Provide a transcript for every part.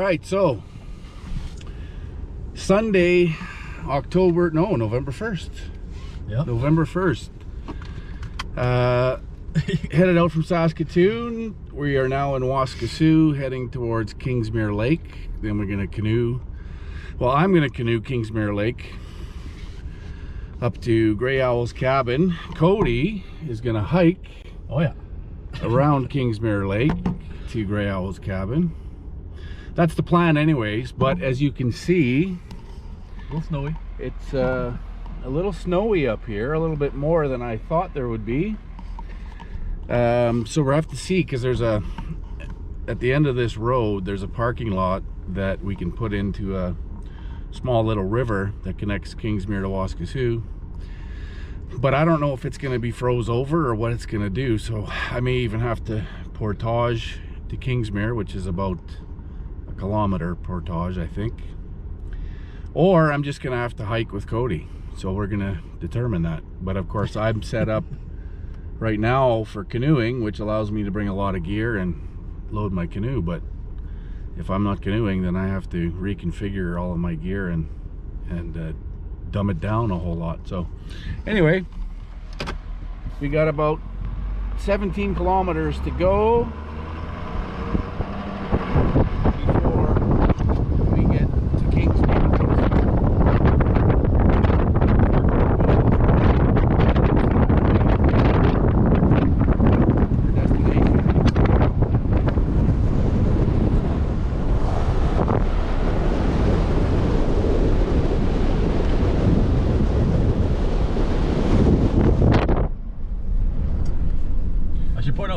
right, so Sunday, November 1st. Yeah. November 1st. Headed out from Saskatoon. We are now in Waskesiu, heading towards Kingsmere Lake. Then we're gonna canoe. Well, I'm gonna canoe Kingsmere Lake up to Grey Owl's cabin. Cody is gonna hike. Oh yeah. Around Kingsmere Lake to Grey Owl's cabin. That's the plan anyways, but as you can see, A little snowy. it's a little snowy up here, a little bit more than I thought there would be. So we'll have to see, because there's at the end of this road, there's a parking lot that we can put into a small little river that connects Kingsmere to Waskesiu. But I don't know if it's going to be froze over or what it's going to do, so I may even have to portage to Kingsmere, which is about a kilometer portage, I think. Or I'm just going to have to hike with Cody, so we're going to determine that. But of course, I'm set up right now for canoeing, which allows me to bring a lot of gear and load my canoe. But if I'm not canoeing, then I have to reconfigure all of my gear and dumb it down a whole lot. So anyway, we got about 17 kilometers to go before we get to Kingsmere.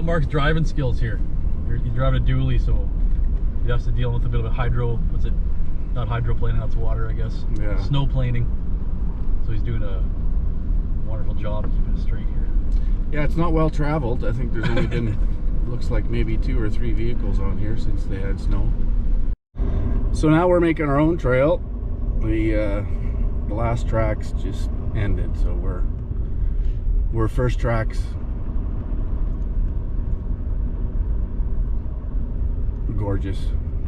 Mark's driving skills here. You're driving a dually, so you have to deal with a bit of a not hydroplaning, that's water, I guess. Yeah. Snow planing. So he's doing a wonderful job keeping it straight here. Yeah, it's not well traveled. I think there's only been, looks like maybe 2 or 3 vehicles on here since they had snow. So now we're making our own trail. The last tracks just ended, so we're first tracks. Gorgeous.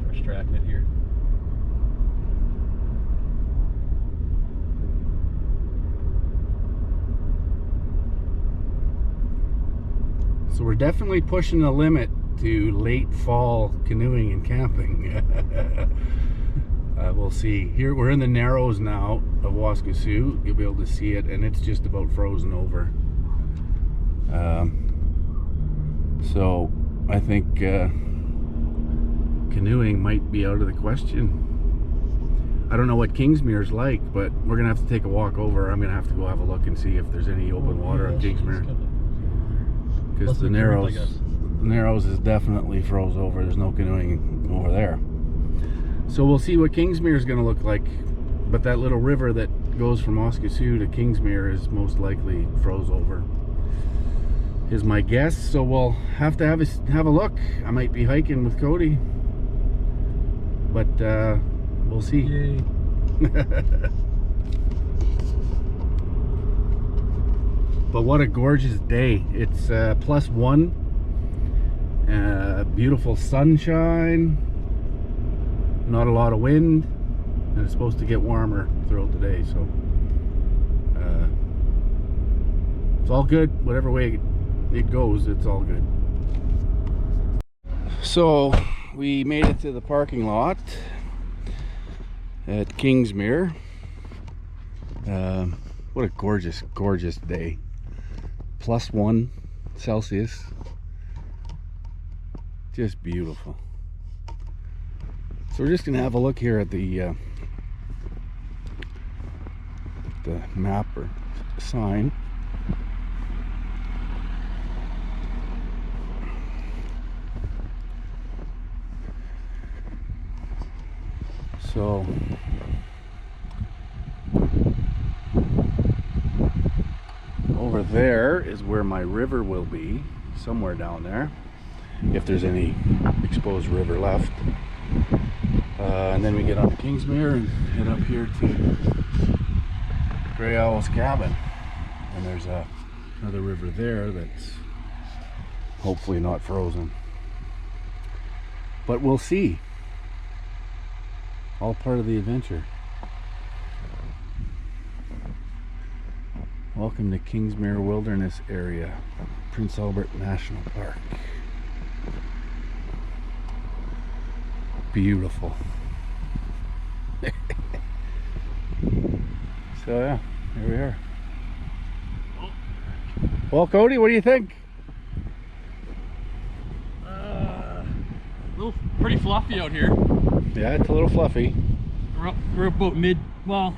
First tracking it here. So we're definitely pushing the limit to late fall canoeing and camping. We'll see. Here we're in the Narrows now of Waskesiu. You'll be able to see it, and it's just about frozen over. So I think canoeing might be out of the question. I don't know what Kingsmere's like, but we're gonna have to take a walk over. I'm gonna have to go have a look and see if there's any open water on Kingsmere, because the Narrows is definitely froze over. There's no canoeing over there. So we'll see what Kingsmere is gonna look like, but that little river that goes from Waskesiu to Kingsmere is most likely froze over, is my guess. So we'll have to have a look. I might be hiking with Cody, but we'll see. Yay. But what a gorgeous day. It's +1. Beautiful sunshine, not a lot of wind, and it's supposed to get warmer throughout the day, so it's all good. Whatever way it goes, it's all good. So we made it to the parking lot at Kingsmere. What a gorgeous day. +1 Celsius. Just beautiful. So we're just gonna have a look here at the map or sign. So over there is where my river will be, somewhere down there, if there's any exposed river left. And then we get on to Kingsmere and head up here to Grey Owl's cabin. And there's another river there that's hopefully not frozen. But we'll see. All part of the adventure. Welcome to Kingsmere Wilderness Area, Prince Albert National Park. Beautiful. So yeah, here we are. Well, Cody, what do you think? Pretty fluffy out here. Yeah, it's a little fluffy. We're about well,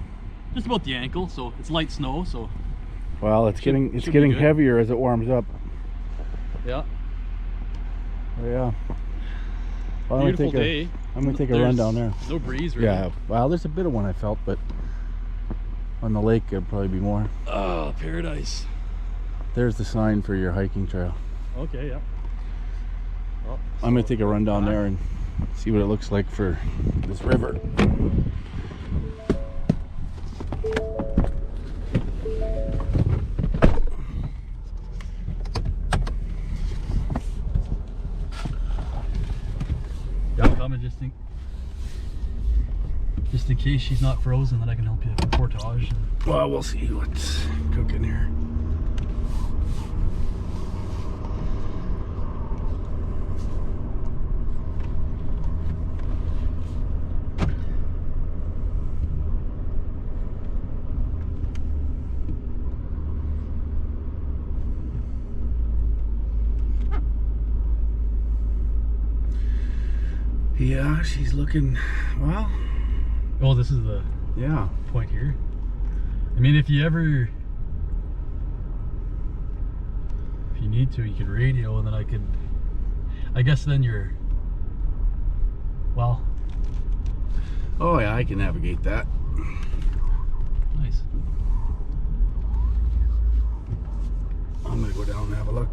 just about the ankle, so it's light snow, so. Well, it's getting heavier as it warms up. Yeah. Oh, yeah. Well, Beautiful day. I'm gonna take a run down there. No breeze, really. Yeah. Well, there's a bit of one I felt, but on the lake there'd probably be more. Oh, paradise. There's the sign for your hiking trail. Okay, yeah. Well, I'm gonna take a run down there and see what it looks like for this river. Yeah, I'm coming just in case she's not frozen, then I can help you portage. Well, we'll see what's cooking here. Yeah, she's looking, well. Oh, this is the point here. I mean, if you need to, you could radio, and then I guess then you're, well. Oh yeah, I can navigate that. Nice. I'm gonna go down and have a look.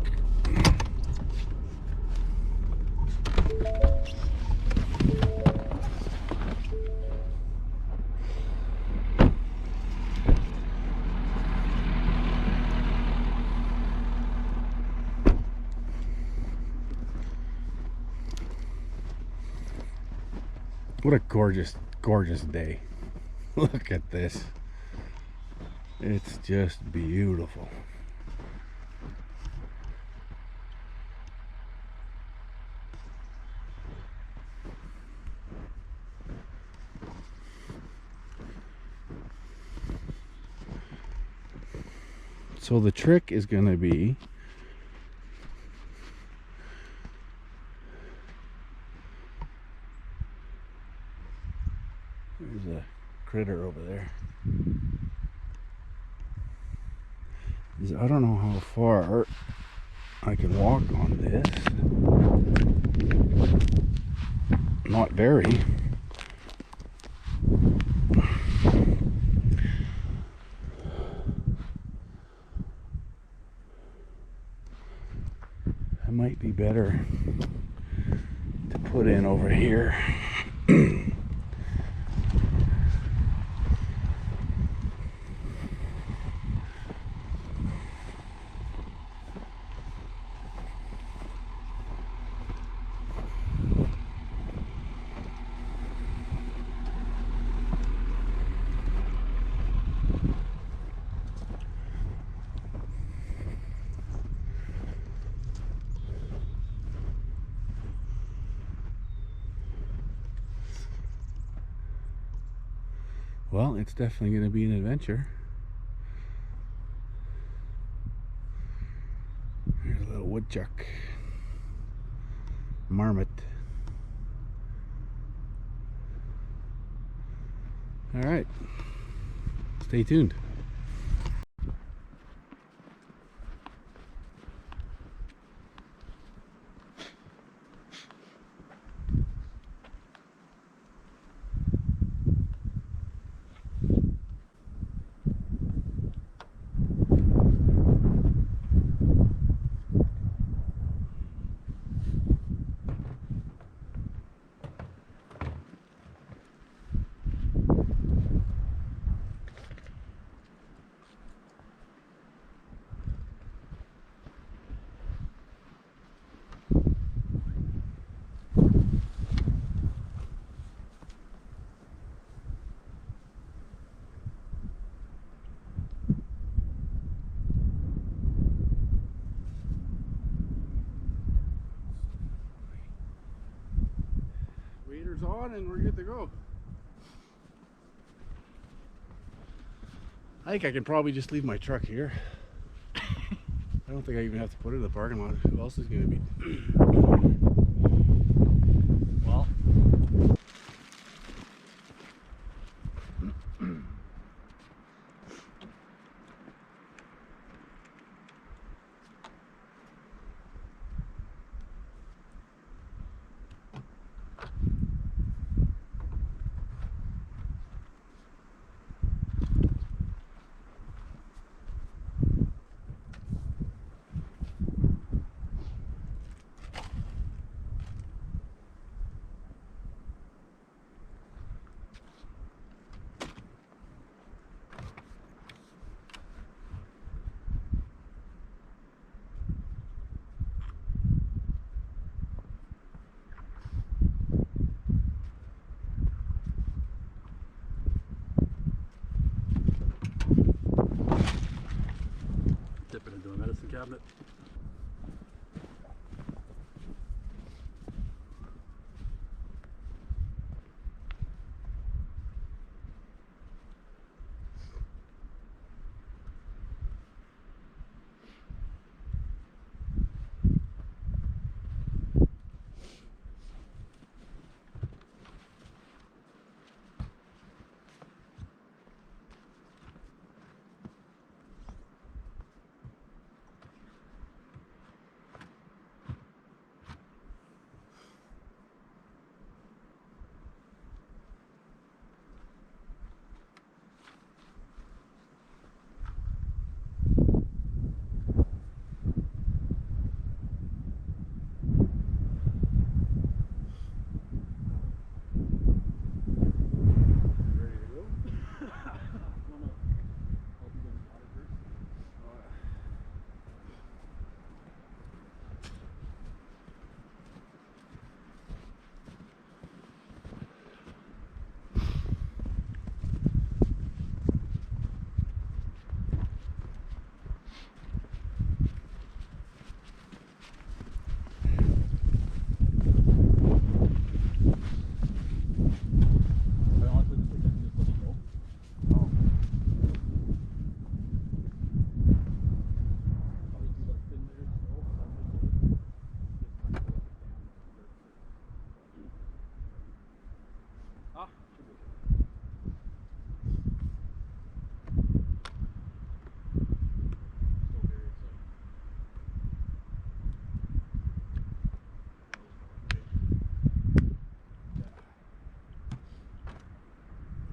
What a gorgeous, gorgeous day. Look at this. It's just beautiful. So the trick is going to be there's a critter over there. I don't know how far I can walk on this. Not very. It might be better to put in over here. Well, it's definitely going to be an adventure. Here's a little woodchuck. Marmot. All right. Stay tuned. on and we're good to go. I think I can probably just leave my truck here. I don't think I even have to put it in the parking lot. Who else is going to be? Well. Dip it into a medicine cabinet.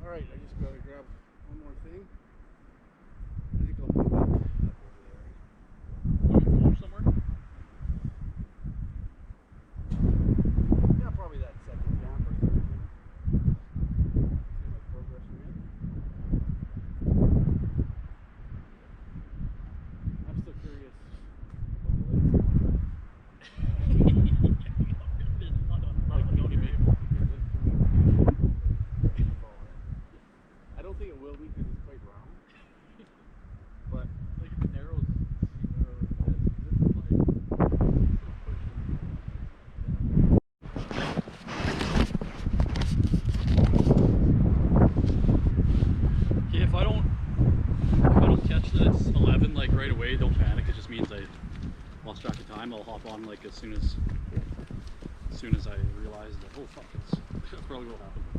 Alright, I just gotta grab one more thing. I think I'll move it up over there. Go somewhere? Yeah, probably that second camp or third camp. See my progress again. I'm still curious what the lake's I don't think it will be because it's quite round. But Like if it narrows, see narrow as this. This is like okay, if I don't catch that it's 11 like right away, don't panic. It just means I lost track of time. I'll hop on like as soon as I realize that oh fuck, that's probably what happened.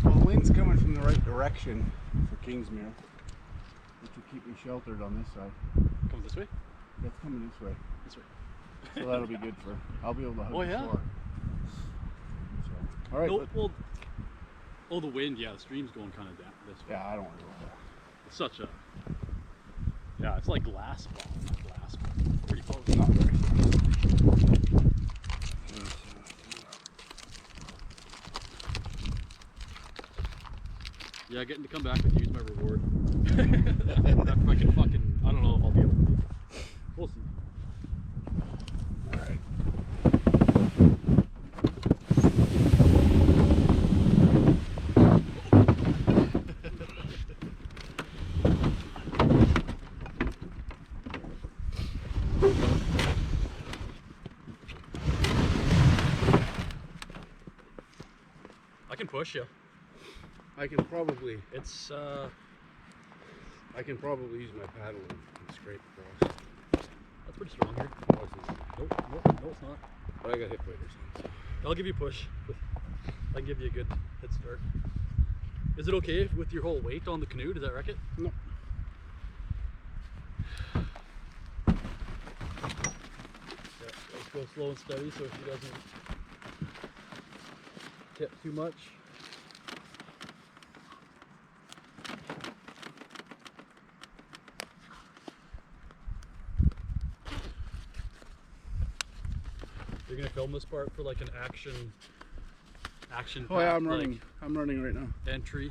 well, the wind's coming from the right direction for Kingsmere, which will keep me sheltered on this side. Come this way? It's coming this way, This way. so that'll be good for. I'll be able to hug Oh, the yeah? shore. So, all right. No, well, oh, the wind, yeah, the stream's going kind of down this way. Yeah, I don't worry about that. It's such a, yeah, it's like glass ball, not glass, but pretty close. Not very. Yeah, getting to come back with you is my reward. After I can fucking, I don't know if I'll be able to do it. We'll see. All right. can push you. I can probably It's I can probably use my paddle and scrape across. that's pretty strong here. No, it's not. Nope, no, it's not. But I got hip waders on. So. I'll give you a push. I can give you a good head start. Is it okay with your whole weight on the canoe? Does that wreck it? No. Yeah, let's go slow and steady so she doesn't tip too much. You're gonna film this part for like an action. Oh yeah, I'm like, running. I'm running right now. Entry.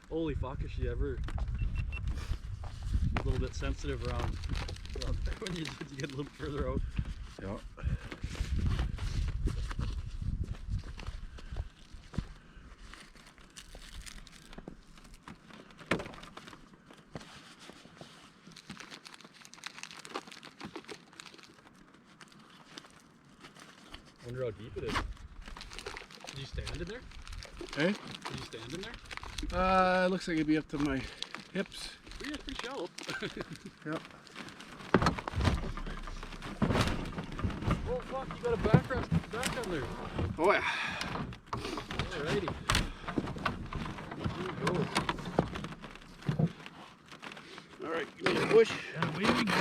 Holy fuck, is she ever a little bit sensitive around when you get a little further out. Yeah. Wonder how deep it is. Did you stand in there? Hey? Did you stand in there? It looks like it'd be up to my hips. Oh, yeah, it's pretty shallow. Yep. Oh fuck, you got a back on there. Oh yeah. Alrighty. Here we go. All right, give me a push. And away we go.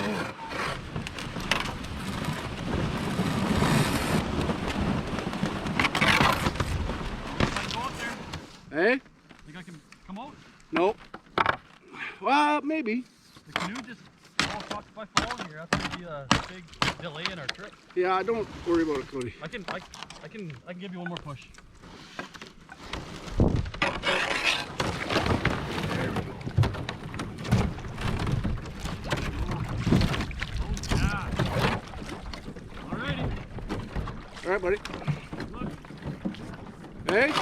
Hey? Think I can come out? Nope. Well, maybe. The canoe just, oh fuck, if I fall in here, that's gonna be a big delay in our trip. Yeah, don't worry about it, Cody. I can give you one more push. There we go. Oh yeah. Alrighty. All right, buddy. Look. Hey?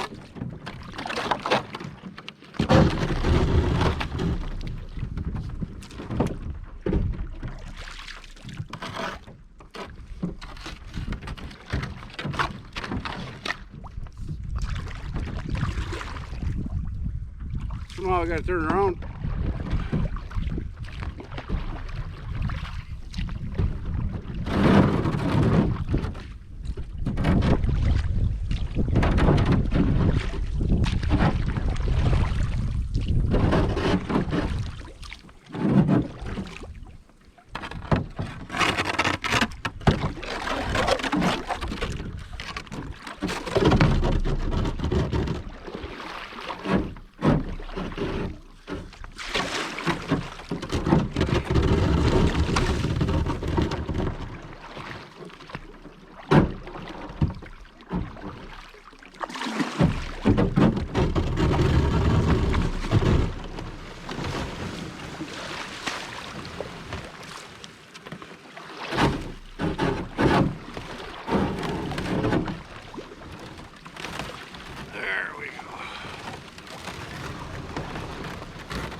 Somehow I gotta turn around.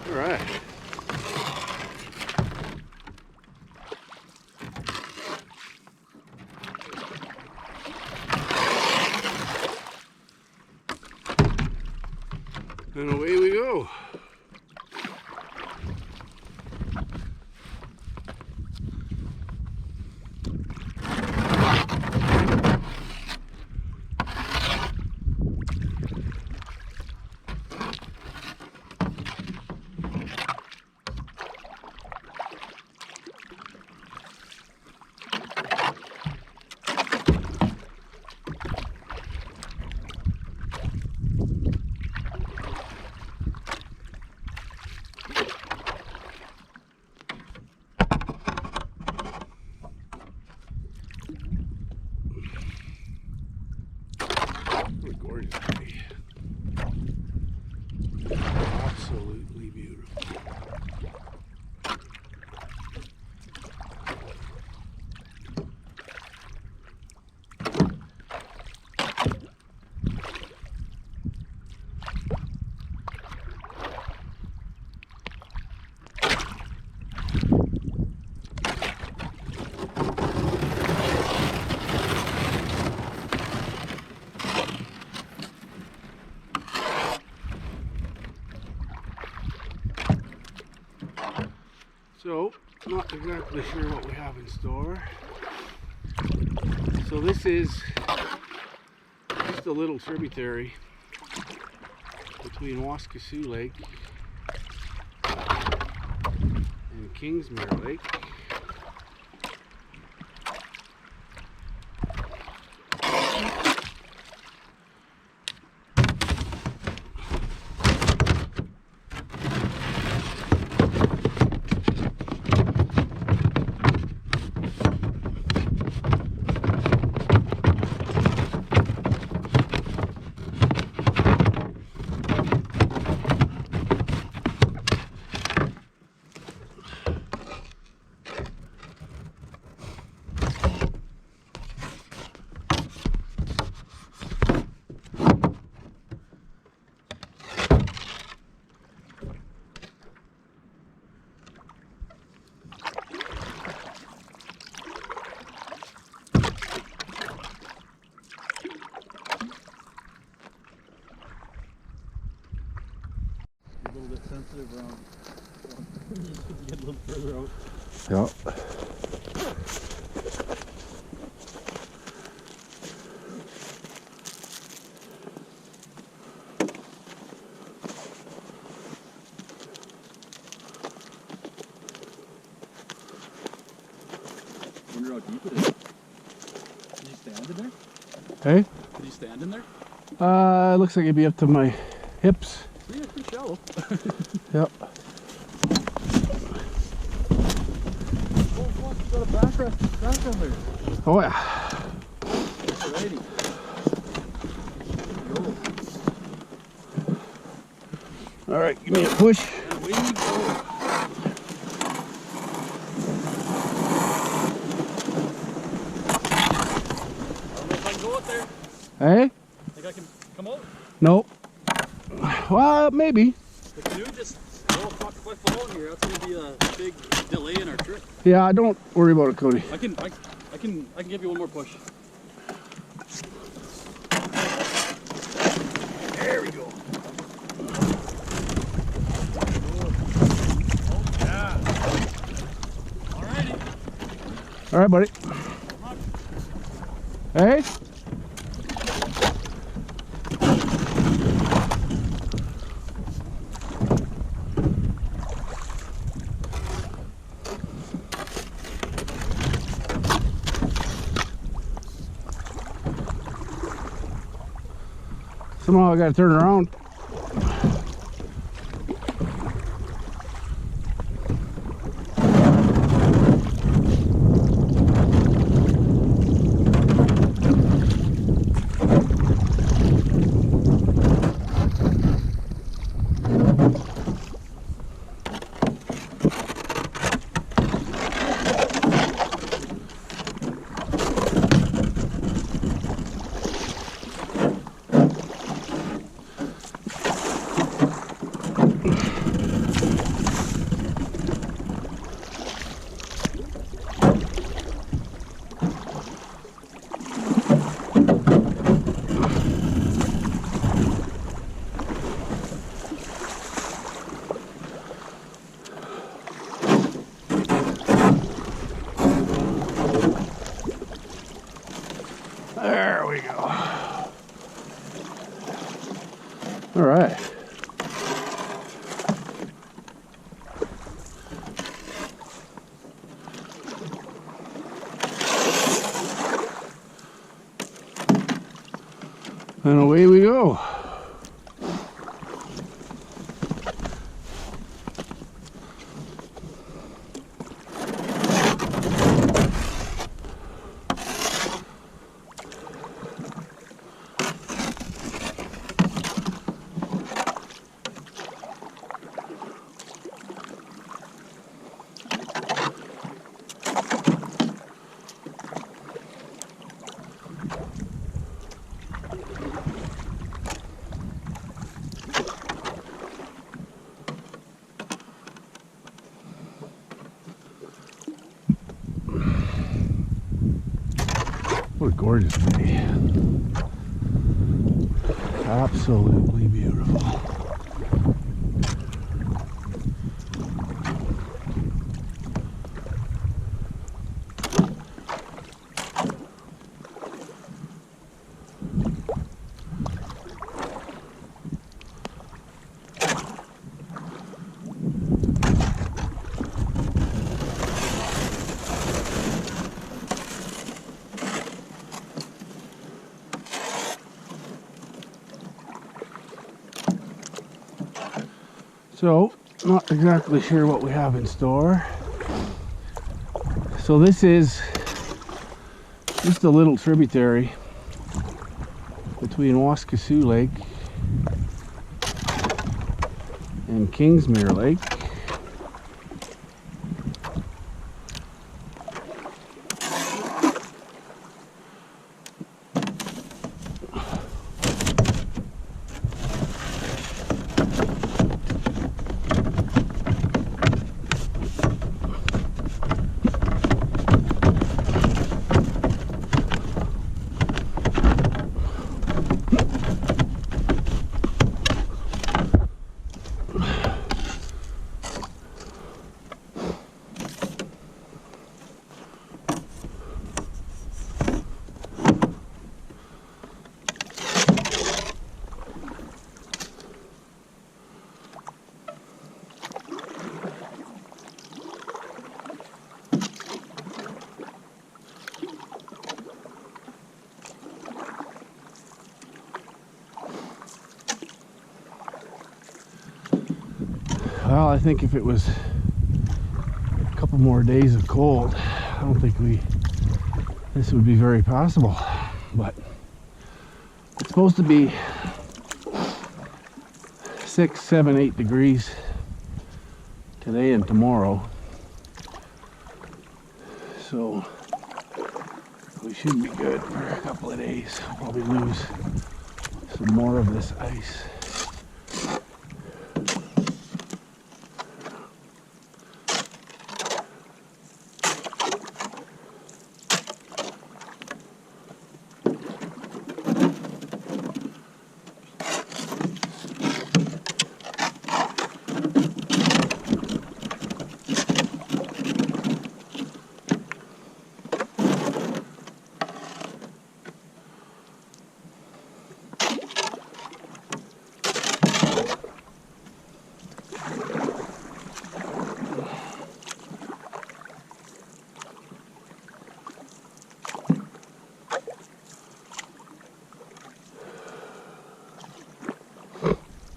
All right. And away we go. What a gorgeous day. Absolutely beautiful. So, not exactly sure what we have in store. So this is just a little tributary between Waskesiu Lake and Kingsmere Lake. A little bit sensitive around. Get a little further out. Yeah. Wonder how deep it is. Did you stand in there? Hey? Did you stand in there? Looks like it'd be up to my hips. Yeah, pretty shallow. Yep. Oh, fuck, you got a back there. Oh yeah. Alrighty. All right, give me a push. And away we go. I don't know if I can go out there. Hey? Think I can come out? Nope. Well, maybe. The canoe just, oh fuck, if I fall in here, that's gonna be a big delay in our trip. Yeah, don't worry about it, Cody. I can give you one more push. There we go. Yeah. Alrighty. All right, buddy. Hey? Somehow I gotta turn around. There we go. All right. And away we go. What a gorgeous day. Absolutely beautiful. So, not exactly sure what we have in store. So this is just a little tributary between Waskasoo Lake and Kingsmere Lake. Well, I think if it was a couple more days of cold, I don't think this would be very possible. But it's supposed to be 6, 7, 8 degrees today and tomorrow. So we should be good for a couple of days. I'll probably lose some more of this ice.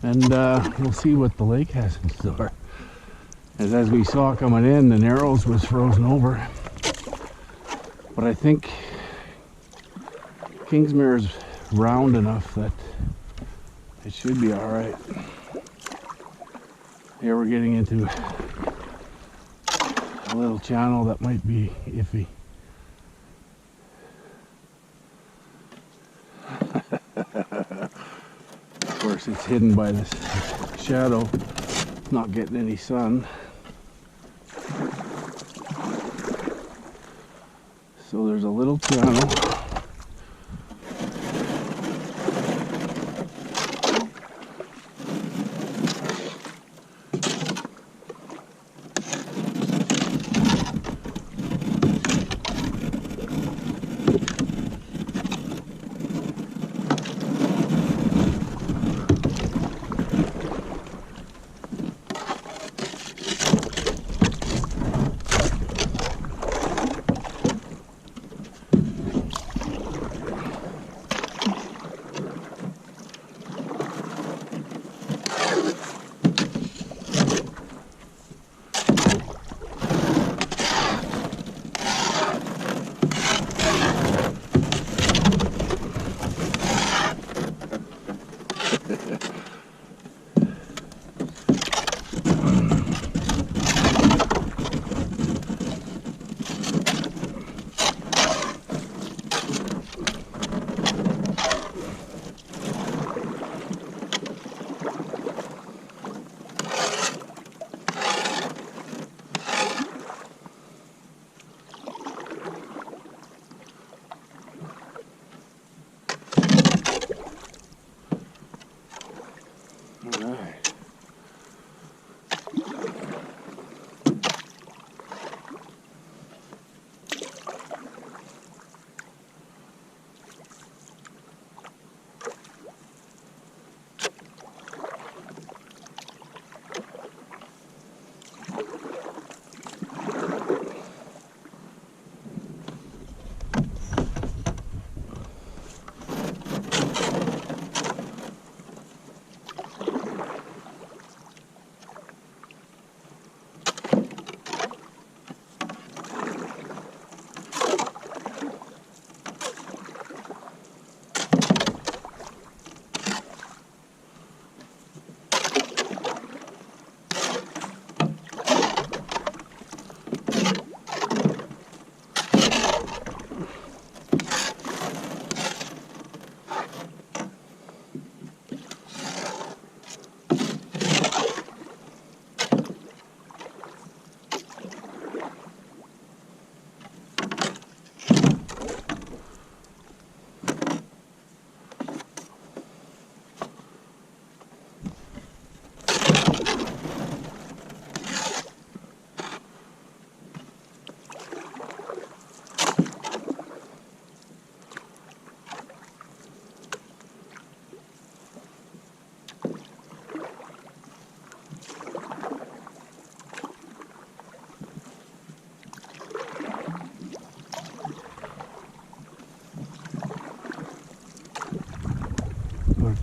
And we'll see what the lake has in store. As we saw coming in, the Narrows was frozen over. But I think Kingsmere is round enough that it should be alright. Here we're getting into a little channel that might be iffy. Of course, it's hidden by this shadow, not getting any sun. So there's a little channel.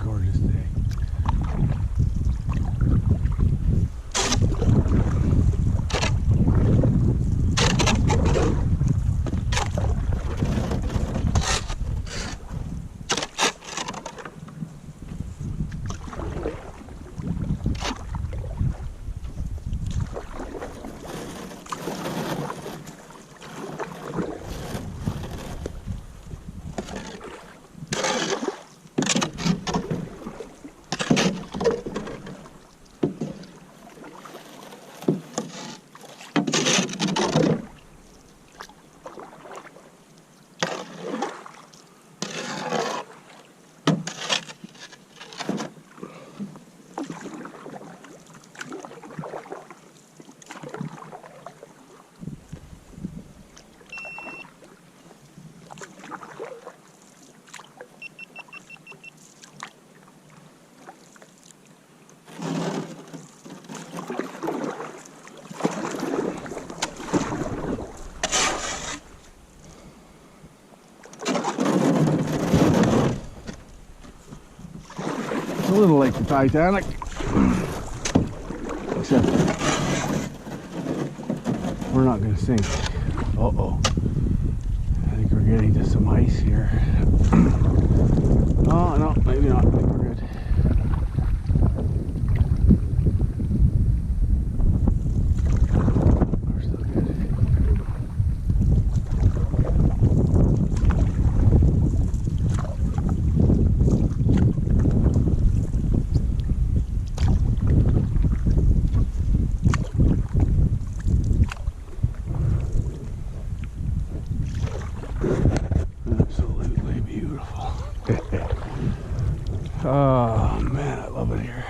gorgeous day. A little like the Titanic, except we're not going to sink. Uh-oh. I think we're getting to some ice here. Oh, no, maybe not. I think we're good. We're still good. Absolutely beautiful. Oh man, I love it here.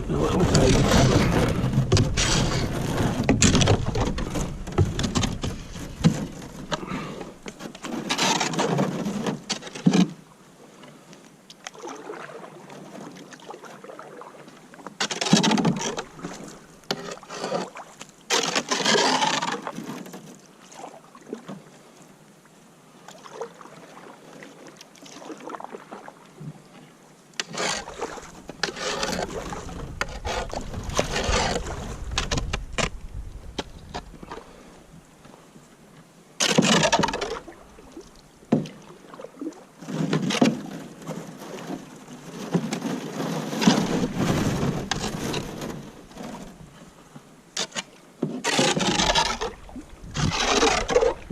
A little tight.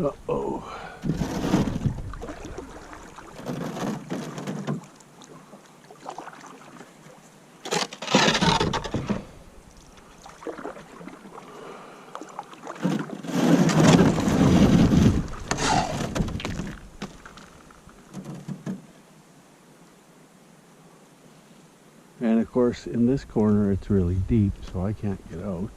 Uh-oh. And of course, in this corner, it's really deep, so I can't get out.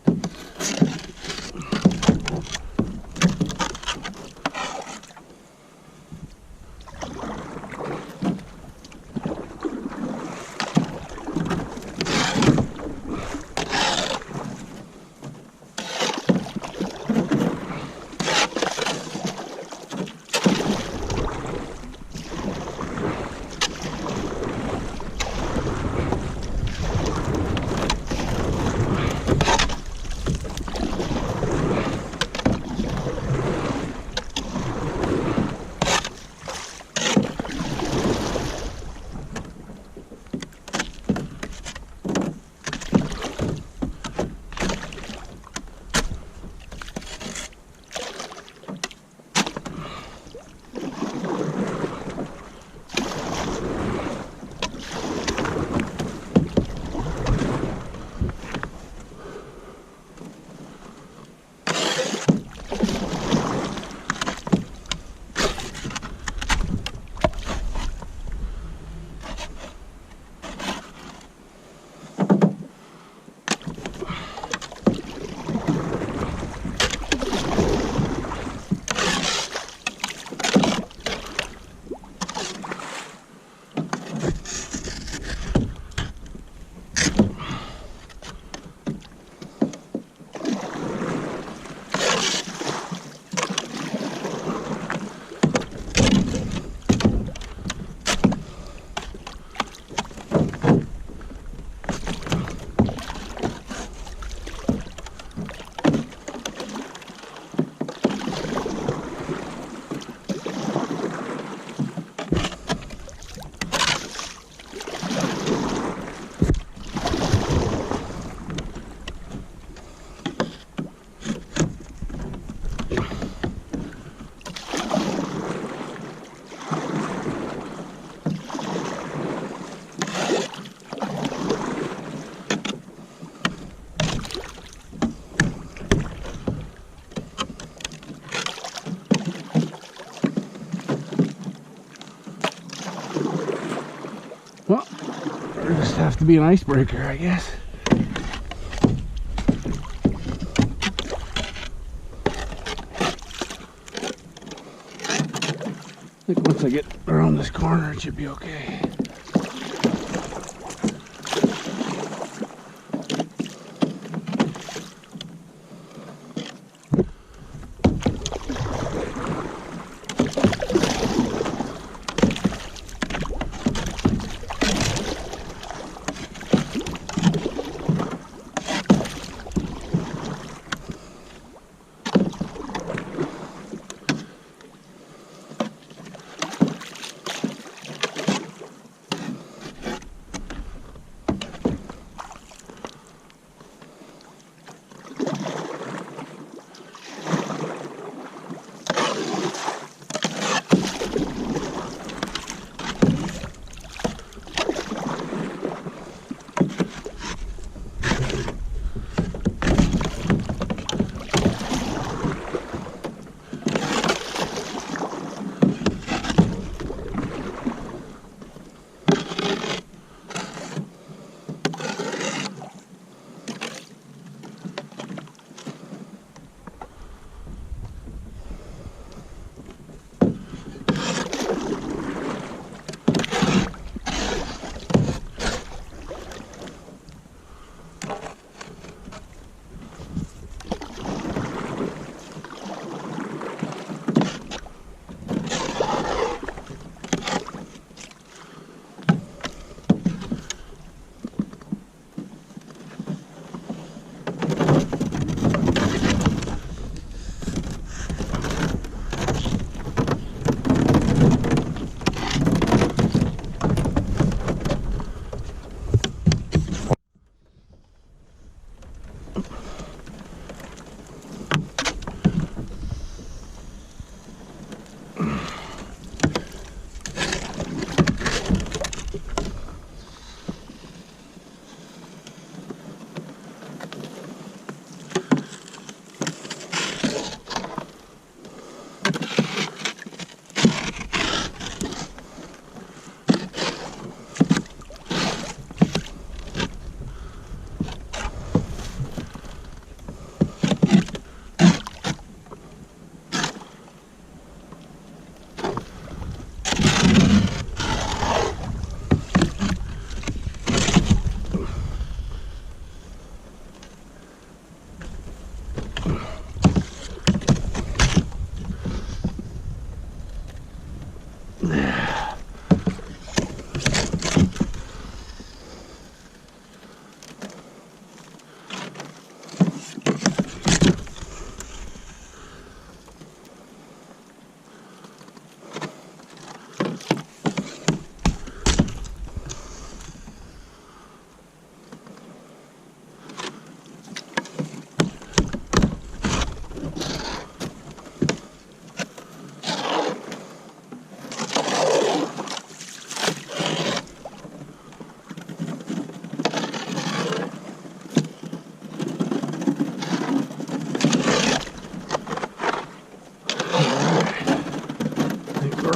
Well, it'll just have to be an icebreaker, I guess. I think once I get around this corner, it should be okay.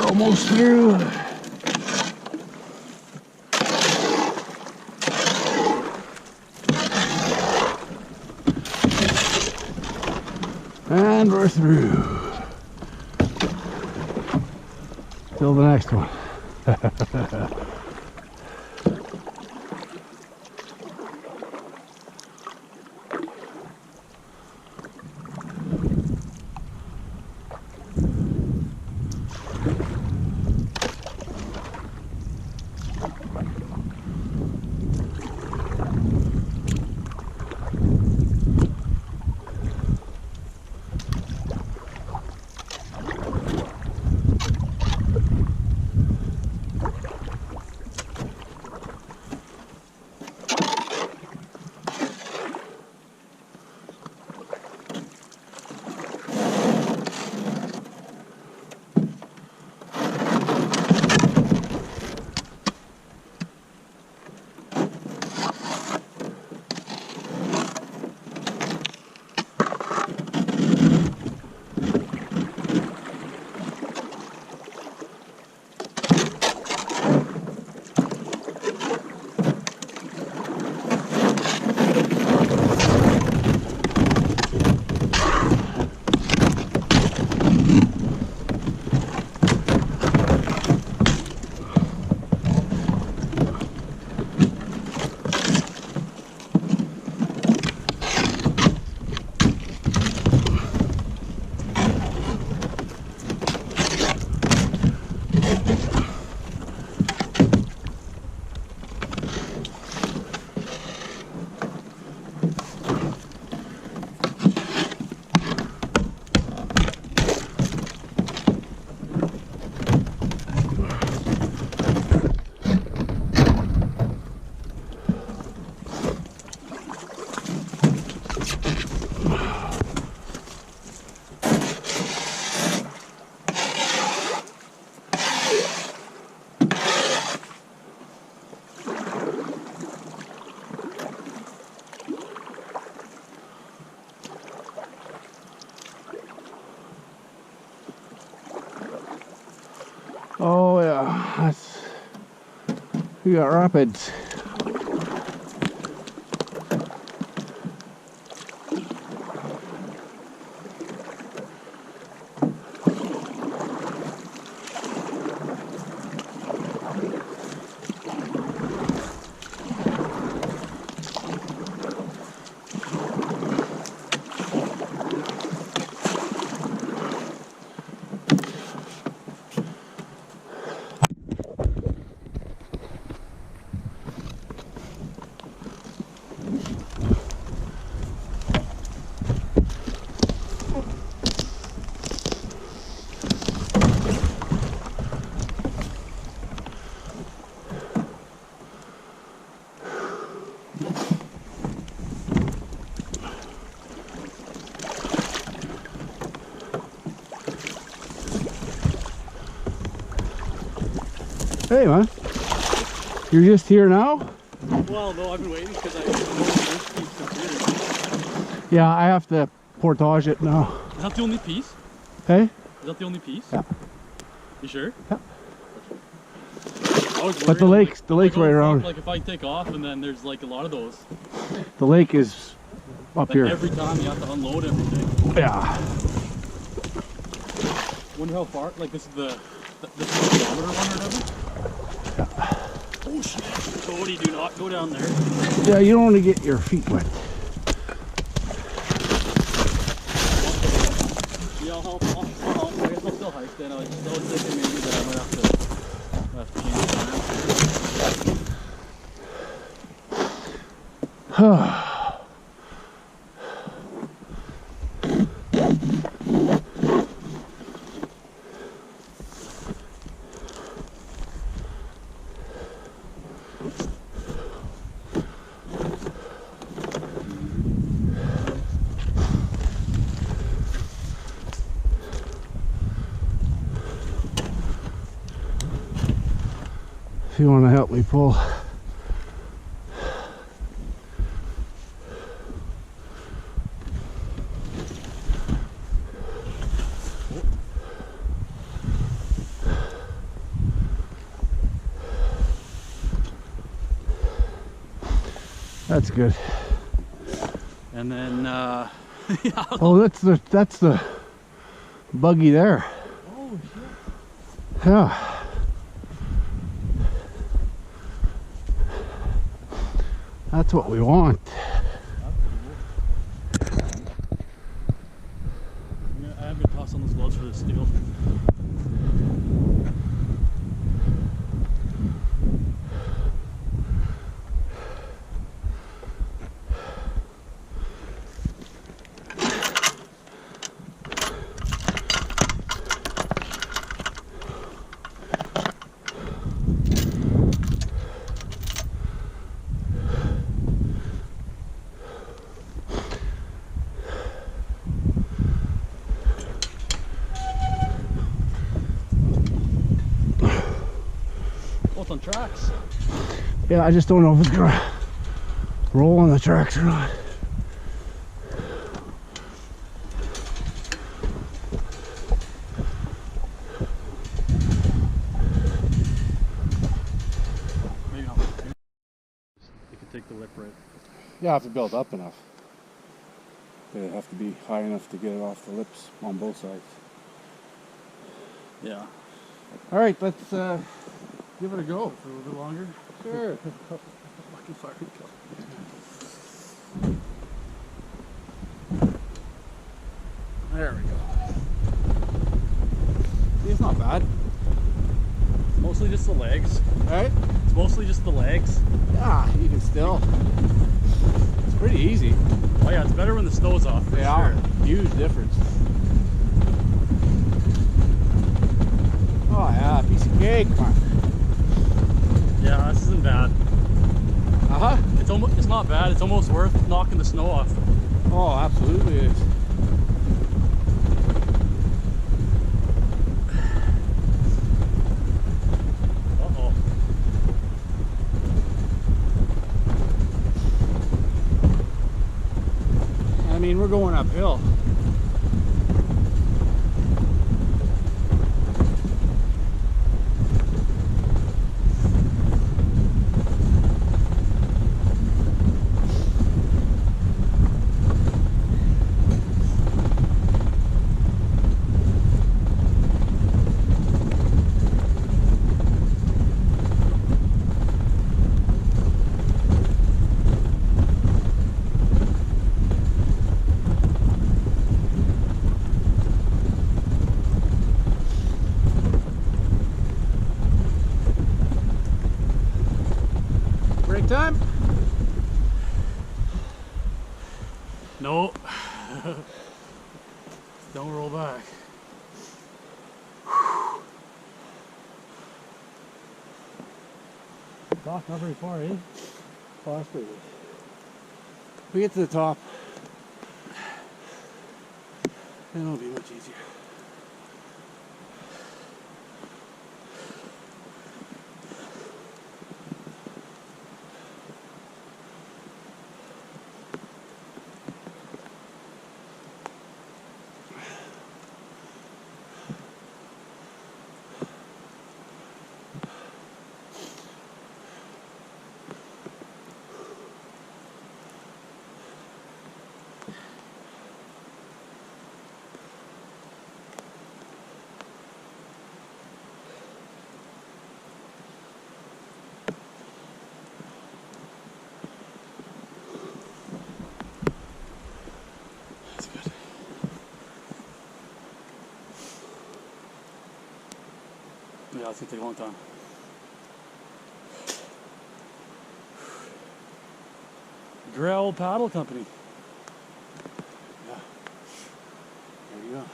Almost through. And we're through. Till the next one. Oh yeah, that's, we got rapids. Hey man, you're just here now? Well, no, I've been waiting because I computer. Yeah, I have to portage it now. Is that the only piece? Hey? Is that the only piece? Yeah. You sure? Yeah. I was But the worried, lake's right around. Like if I take off and then there's like a lot of those. The lake is up Like here. every time you have to unload everything. Yeah. Wonder how far? Like this is the kilometer one or whatever. Oh shit! Cody, do not go down there. Yeah, you don't want to get your feet wet. Yeah, I'll I guess I'll still hike then. I was thinking maybe that I might have to change plans. If you want to help me pull. That's good. And then yeah. Oh, that's the buggy there. Oh shit. Yeah. That's what we want. I am gonna toss on those gloves for the steel. Both on tracks. Yeah, I just don't know if it's gonna roll on the tracks or not. Maybe not. You can take the lip right. Yeah, I have to build up enough. They have to be high enough to get it off the lips on both sides. Yeah. All right, let's give it a go for a little bit longer. Sure. Fucking fire kill. There we go. See, it's not bad. It's mostly just the legs. Right? It's mostly just the legs. Yeah, even still. It's pretty easy. Oh yeah, it's better when the snow's off for Yeah, sure. huge difference. Oh yeah, piece of cake, man. Yeah, this isn't bad. Uh-huh. It's not bad. It's almost worth knocking the snow off. Oh, absolutely it is. Uh-oh. I mean, we're going uphill. Good time? No. Don't roll back. Not very far, eh? Oh, that's pretty good. If we get to the top, then it'll be much easier. That's good. Yeah, it's gonna take a long time. Gravel Paddle Company. Yeah. There you go.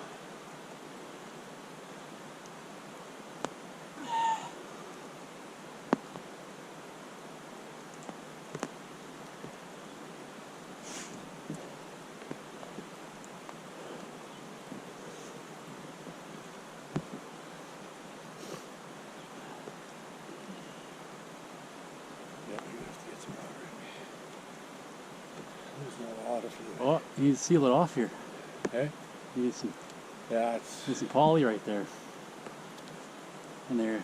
Yeah, you're gonna have to get some water in me. There's not a lot of fluid. Oh, you need to seal it off here. Okay? You need some, Yeah, it's need some poly right there. And there.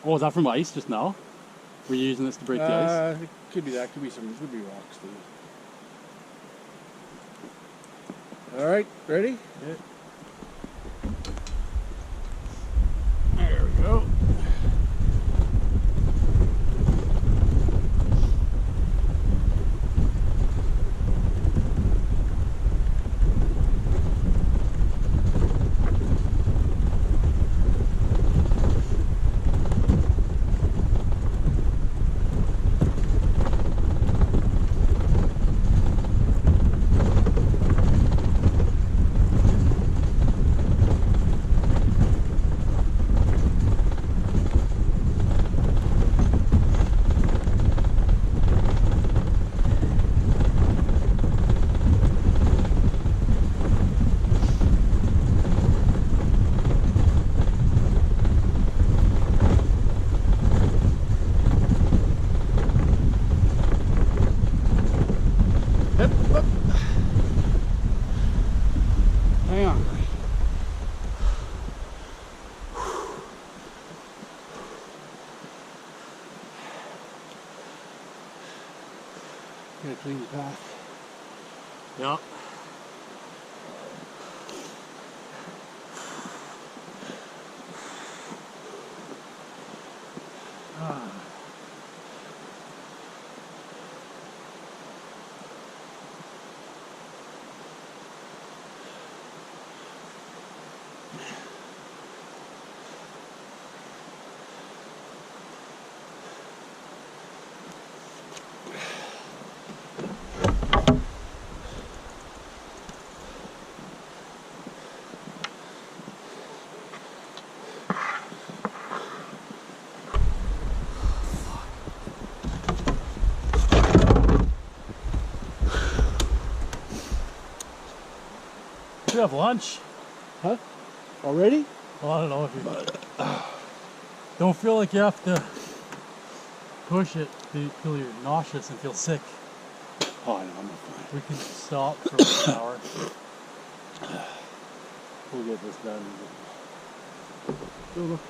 Oh, is that from ice just now? Were you using this to break the ice? it could be that, could be rocks too. All right, ready? Yeah. There we go. Hip, up. Hang on. Gotta clean the path. Yeah. You have lunch. Huh? Already? Well, I don't know if you don't feel like you have to push it till you're nauseous and feel sick. Oh, I know, I'm fine. We can stop for like an hour. We'll get this done. Go, look.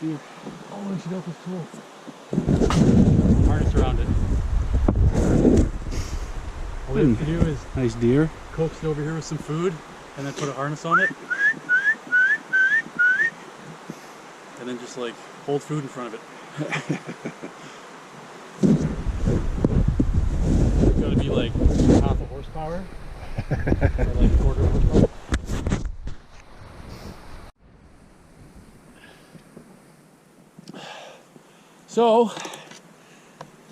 Deer. Oh, we should help this tool. Harness around it. All we have to do is Nice deer. coax it over here with some food and then put a harness on it. And then just like hold food in front of it. It's gotta be like half a horsepower or like a quarter horsepower. So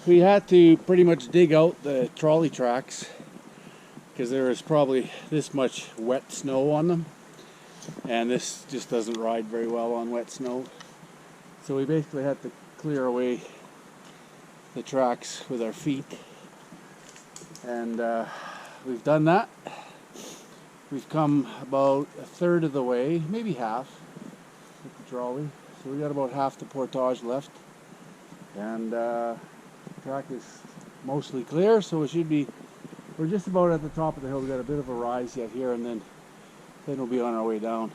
we had to pretty much dig out the trolley tracks because there was probably this much wet snow on them, and this just doesn't ride very well on wet snow. So we basically had to clear away the tracks with our feet, and we've done that. We've come about a third of the way, maybe half, with the trolley. So we got about half the portage left, and the track is mostly clear, so it should be, we're just about at the top of the hill. We got a bit of a rise yet here, and then we'll be on our way down,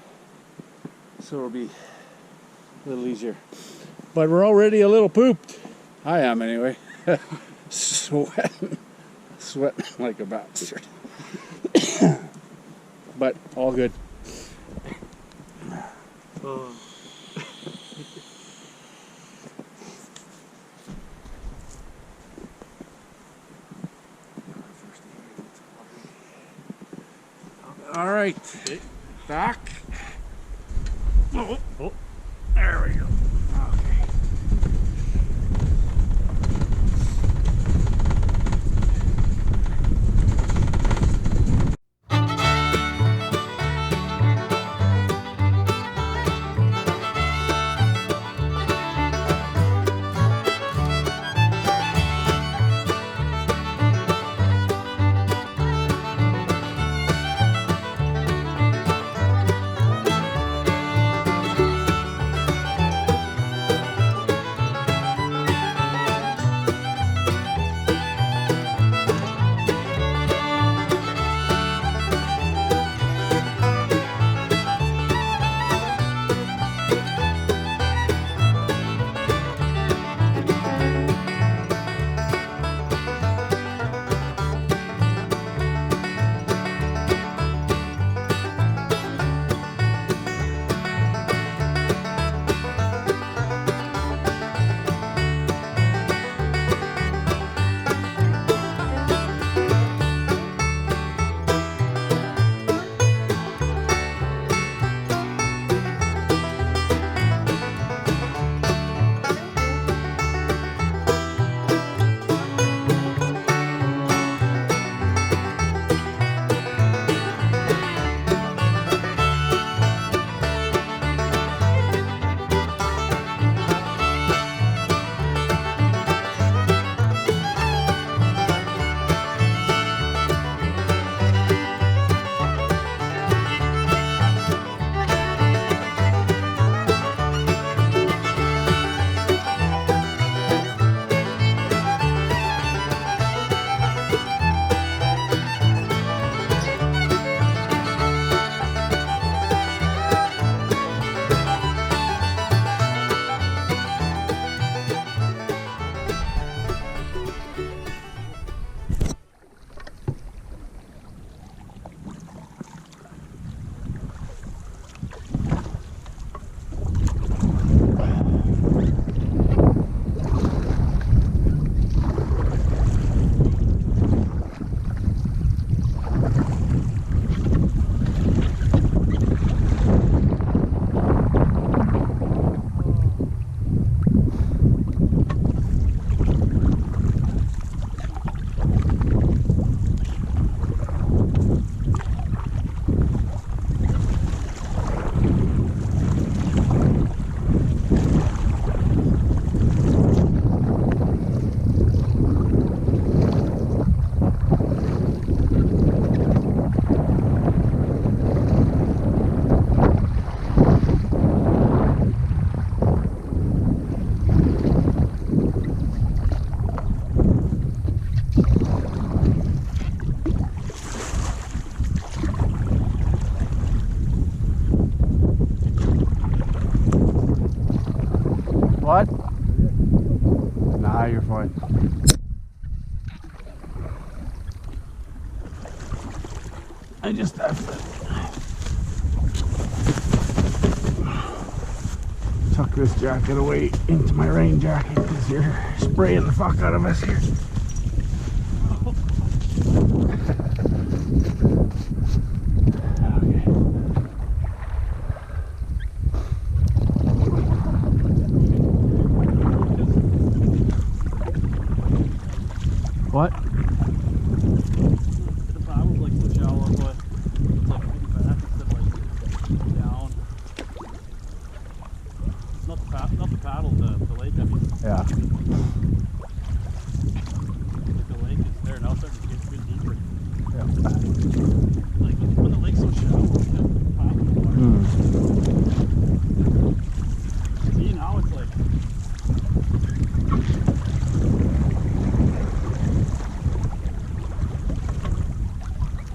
so it'll be a little easier. But we're already a little pooped. I am anyway. Sweating like a bastard. But all good. All right, back. Oh, there we go. Okay. What? Nah, you're fine. I just have to tuck this jacket away into my rain jacket because you're spraying the fuck out of us here.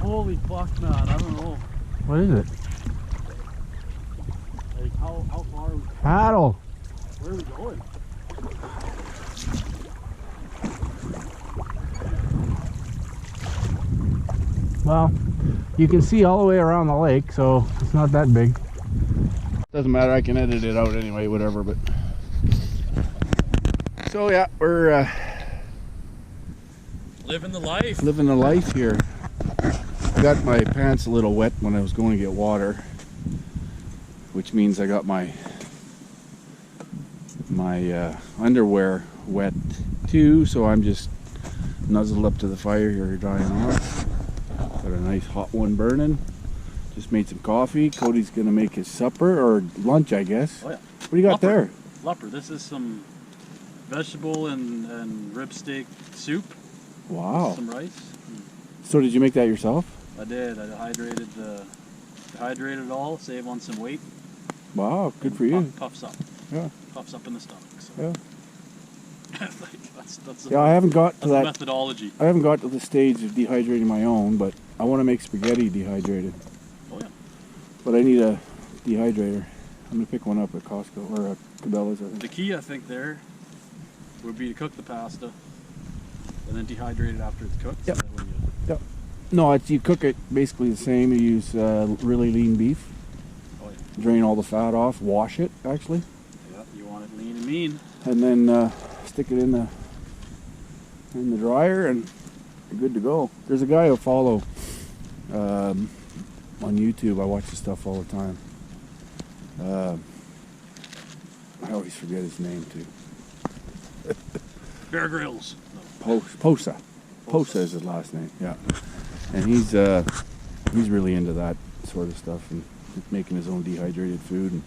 Holy fuck, man! I don't know. What is it? Like how far? Paddle. Where are we going? Well, you can see all the way around the lake, so it's not that big. Doesn't matter, I can edit it out anyway, whatever, but... So yeah, we're Living the life. living the life here. I got my pants a little wet when I was going to get water, which means I got my underwear wet too, so I'm just nuzzled up to the fire here drying off. Got a nice hot one burning. Just made some coffee. Cody's gonna make his supper, or lunch I guess. Oh yeah. What do you got there? Leper. This is some vegetable and rib steak soup. Wow. Some rice. So did you make that yourself? I did. I dehydrated it all, save on some weight. Wow, good for you. Puffs up. Yeah. Puffs up in the stomach. So. Yeah. that's Yeah, I haven't got to that methodology. I haven't got to the stage of dehydrating my own, but I want to make spaghetti dehydrated. Oh yeah. But I need a dehydrator. I'm gonna pick one up at Costco or at Cabela's, I think. The key, I think, there would be to cook the pasta and then dehydrate it after it's cooked. Yep. So that when you... Yep. No, you cook it basically the same. You use really lean beef. Oh yeah. Drain all the fat off. Wash it actually, Yeah. You want it lean and mean. and then stick it in the dryer, and you're good to go. There's a guy I follow on YouTube. I watch his stuff all the time. I always forget his name too. Bear Grylls. Posa. Posa is his last name. Yeah, and he's really into that sort of stuff and making his own dehydrated food. And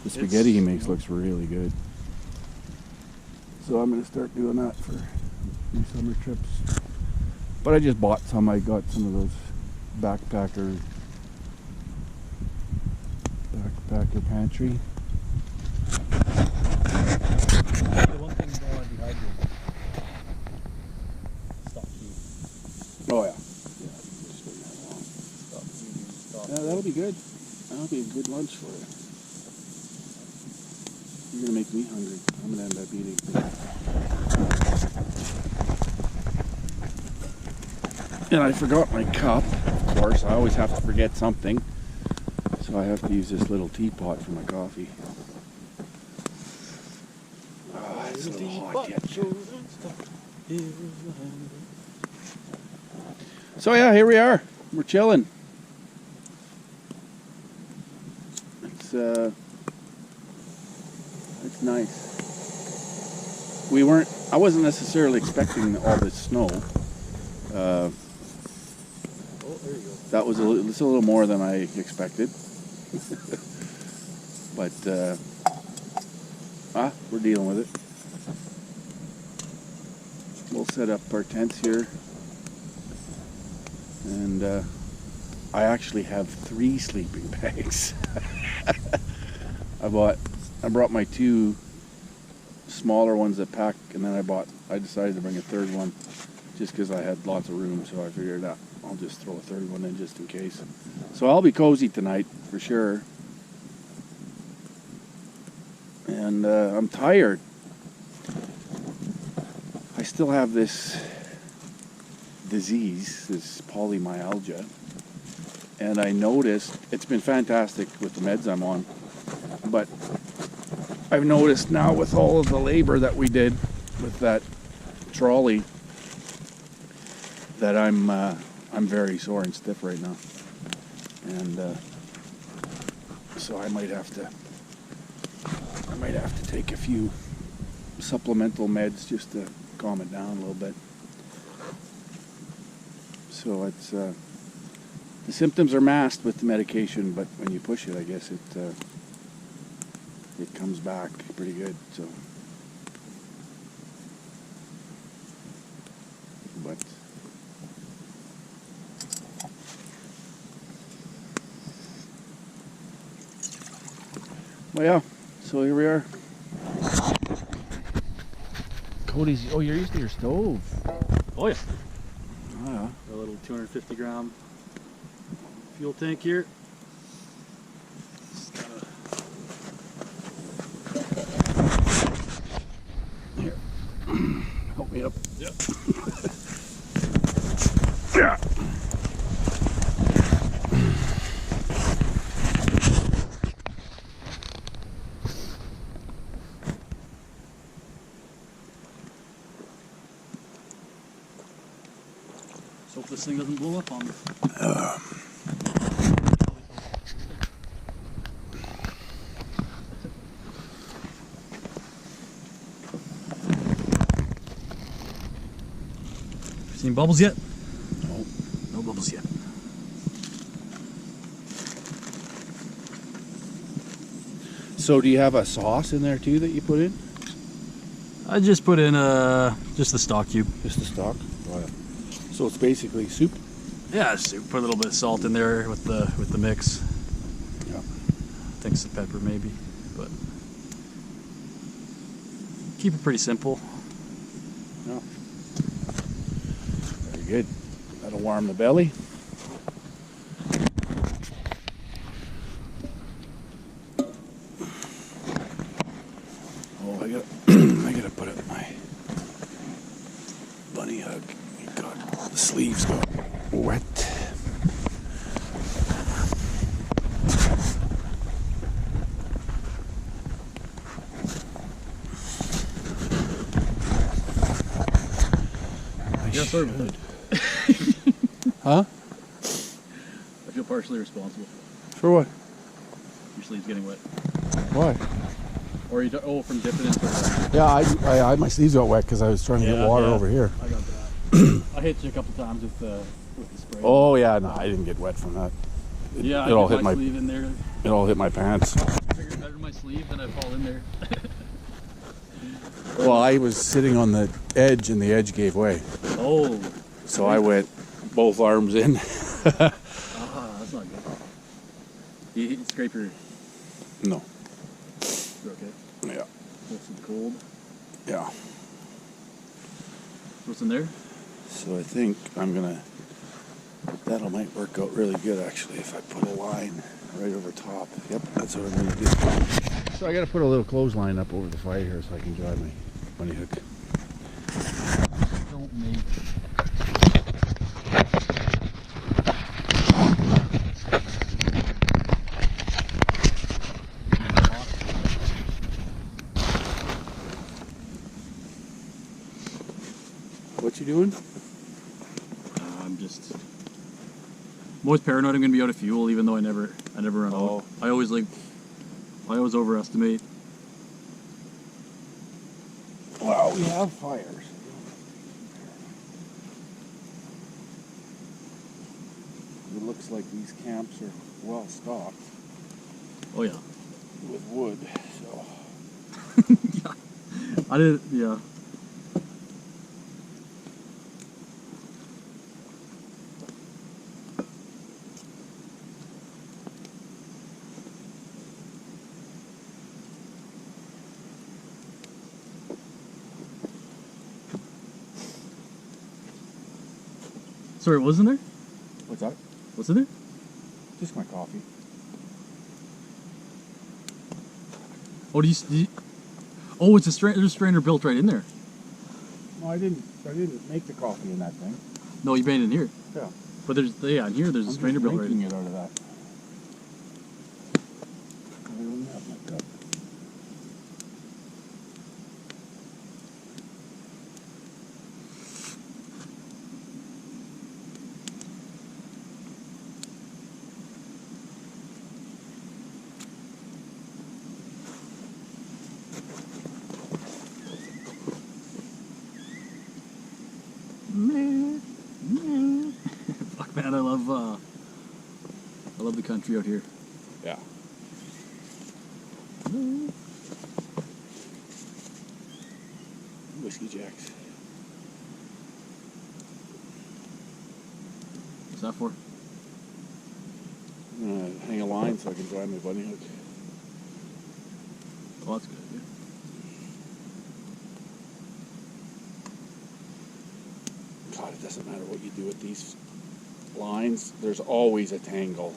the spaghetti he makes looks really good. So I'm gonna start doing that for my summer trips. But I just bought some. I got some of those backpacker pantry. The one thing you don't want to dehydrate. Stop heat. Oh yeah. Yeah, just wait that long. Stop heating. Stop. Yeah, that'll be good. That'll be a good lunch for you. You're gonna make me hungry. I'm gonna end up eating. And I forgot my cup, of course. I always have to forget something. So I have to use this little teapot for my coffee. Oh, it's a little hot yet. So yeah, here we are. We're chilling. It's nice. I wasn't necessarily expecting all this snow. Oh, there you go. That was it's a little more than I expected. But we're dealing with it. We'll set up our tents here. And I actually have 3 sleeping bags. I brought my 2 smaller ones that pack, and then I decided to bring a 3rd one just because I had lots of room, so I figured I'll just throw a 3rd one in just in case. So I'll be cozy tonight for sure. And I'm tired. I still have this disease, this polymyalgia, and I noticed it's been fantastic with the meds I'm on, but I've noticed now with all of the labor that we did with that trolley that I'm very sore and stiff right now, and so I might have to take a few supplemental meds just to calm it down a little bit. So it's the symptoms are masked with the medication, but when you push it, I guess it comes back pretty good. So, but well, yeah. So here we are. what is? Oh, you're used to your stove. Oh yeah. Oh, yeah. A little 250 gram fuel tank here. Here, help me up. Yep. Yeah. Let's hope this thing doesn't blow up on me. Seen bubbles yet? No. No bubbles yet. So do you have a sauce in there too that you put in? I just put in just the stock cube. Just the stock? Oh, yeah. So it's basically soup? Yeah, soup. Put a little bit of salt in there with the mix. Yeah. I think some pepper maybe, but keep it pretty simple. Yeah. Very good. That'll warm the belly. Oh, I gotta put up my bunny hug. God, the sleeves got wet. Yeah, sorry about that. Huh? I feel partially responsible. For what? Your sleeve's getting wet. Why? Or you from dipping into it. Yeah, I my sleeves got wet because I was trying to get water over here. I got that. I hit you a couple times with the spray. Oh yeah, no, I didn't get wet from that. Yeah, it all I hit my sleeve in there. It all hit my pants. I figured better my sleeve than I fall in there. Well, I was sitting on the edge and the edge gave way. Oh. So I went both arms in. That's not good. You scrape your... No. You're okay? Yeah. What's it cold? Yeah. What's in there? So I think I'm gonna, that'll might work out really good actually if I put a line right over top. Yep, that's what I'm gonna do. So I gotta put a little clothesline up over the fire here so I can dry my bunny hook. Don't make... What you doing? I'm always paranoid I'm gonna be out of fuel, even though I never run out. I always overestimate. Well, we have fires. It looks like these camps are well stocked Oh yeah. with wood, so. Yeah. I did. Yeah. Sorry, what was in there? What's that? What's in there? Just my coffee. Oh, do you oh, it's there's a strainer built right in there. No, I didn't make the coffee in that thing. No, you made it in here. Yeah. But in here there's a strainer built right in. I'm just drinking it out of that. I don't have my cup. Fuck man, I love the country out here. Yeah. Whiskey Jacks. What's that for? I'm gonna hang a line so I can dry my bunny hook. Oh, that's good. Yeah. Doesn't matter what you do with these lines, there's always a tangle.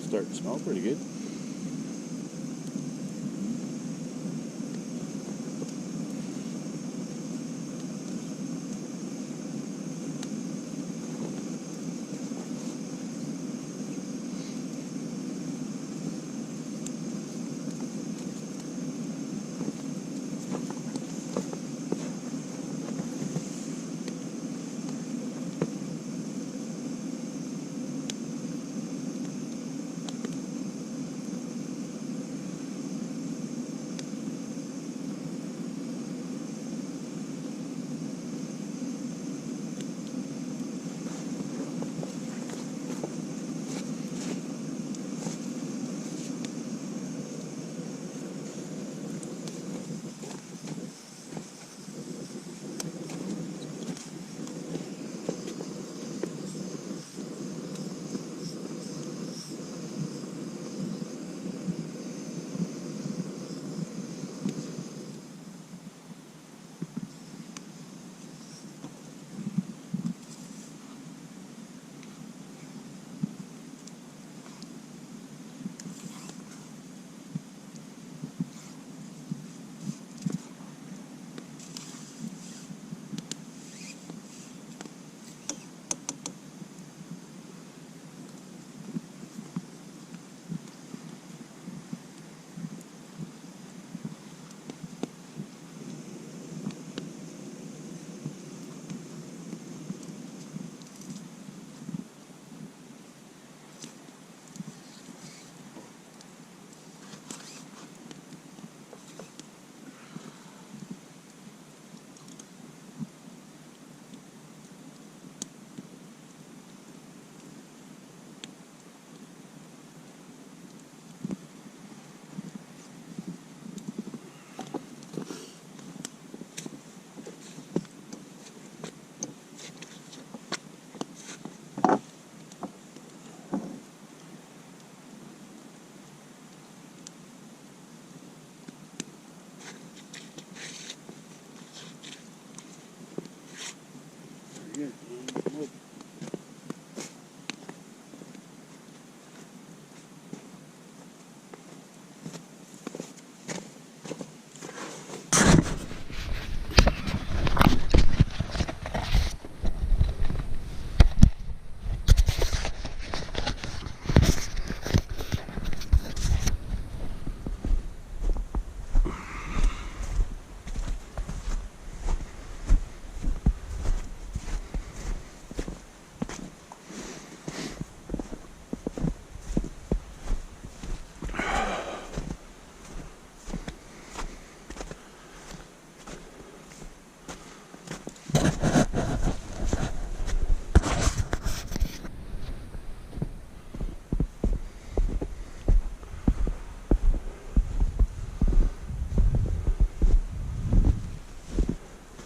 Starting to smell pretty good.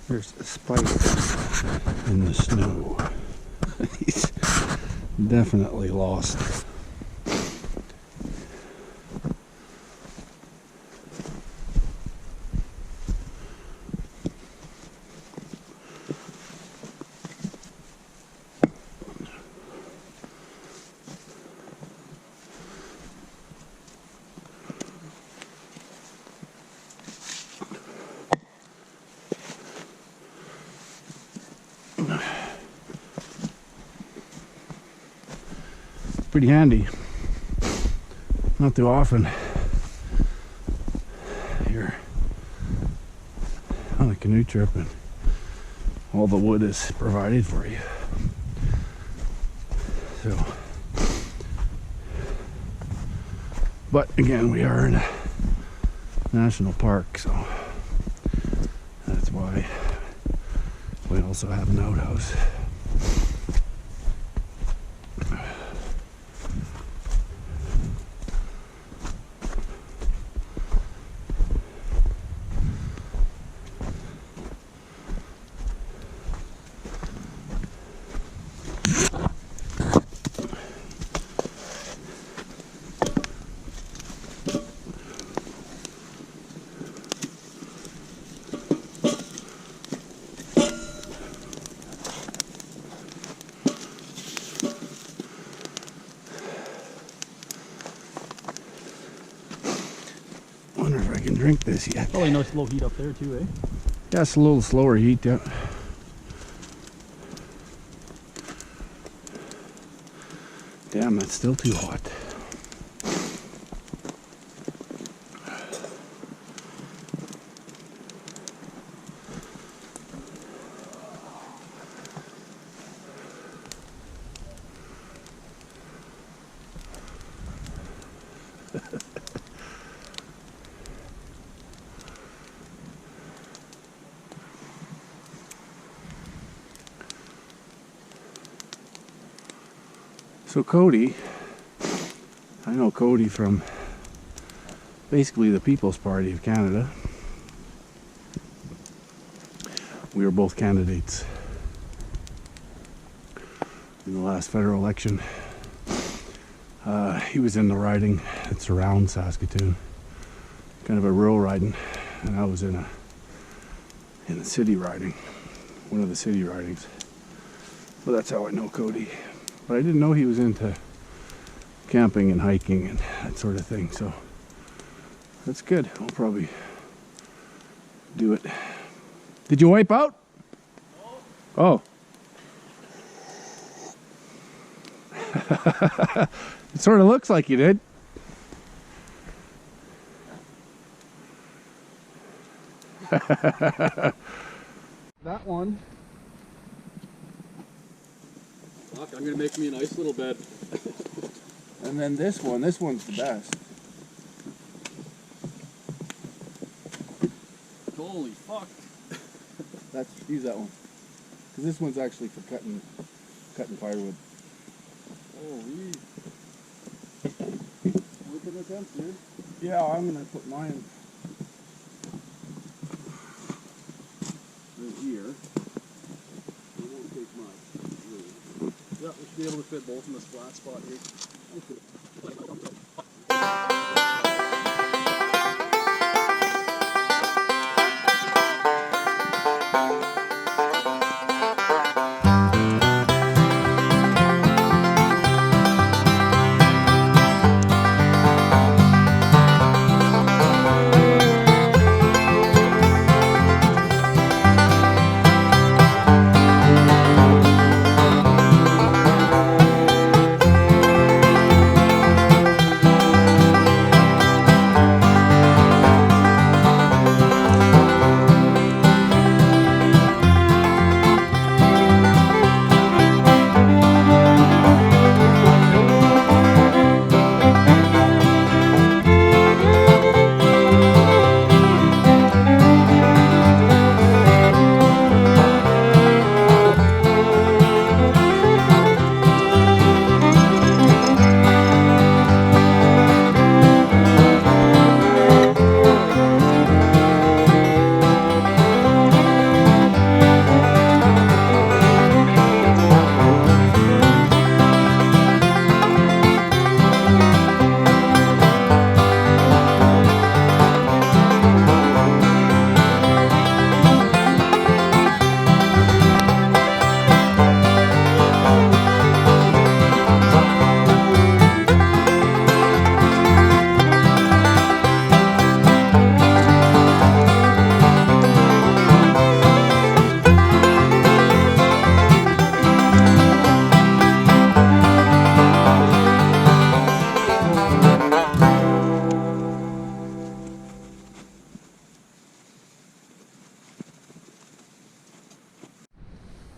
There's a spider in the snow. He's definitely lost. pretty handy. Not too often you're on a canoe trip and all the wood is provided for you. So, but again, we are in a national park, so that's why we also have an outhouse. Wonder if I can drink this yet. Probably nice low heat up there too, eh? Yeah, it's a little slower heat, yeah. Damn, that's still too hot. So Cody, I know Cody from basically the People's Party of Canada. We were both candidates in the last federal election. He was in the riding that surrounds Saskatoon, kind of a rural riding, and I was in a city riding, one of the city ridings. Well, that's how I know Cody. But I didn't know he was into camping and hiking and that sort of thing, so that's good. I'll probably do it. Did you wipe out? No. Oh. It sort of looks like you did. That one. Fuck, I'm gonna make me a nice little bed. And then this one's the best. Holy fuck. Use that one. Because this one's actually for cutting firewood. Holy. Look at the fence, dude. Yeah, I'm gonna put mine Right here. It won't take much. Really. Yeah, we should be able to fit both in this flat spot here. Okay.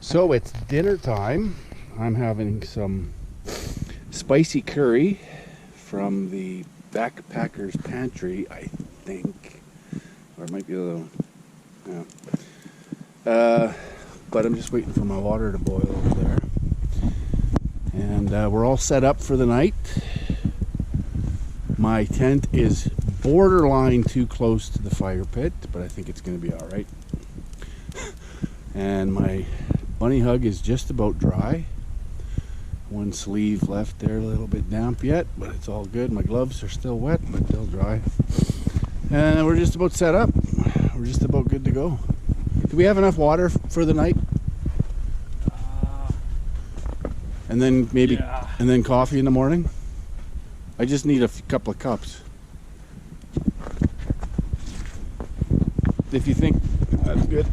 So it's dinner time. I'm having some spicy curry from the backpacker's pantry, I think. Or it might be a little, yeah. But I'm just waiting for my water to boil over there. And we're all set up for the night. My tent is borderline too close to the fire pit, but I think it's going to be all right. And my bunny hug is just about dry. One sleeve left there, a little bit damp yet, but it's all good. My gloves are still wet, but they'll dry. And we're just about set up. We're just about good to go. Do we have enough water for the night? And then maybe, yeah. And then coffee in the morning? I just need a couple of cups. If you think that's good.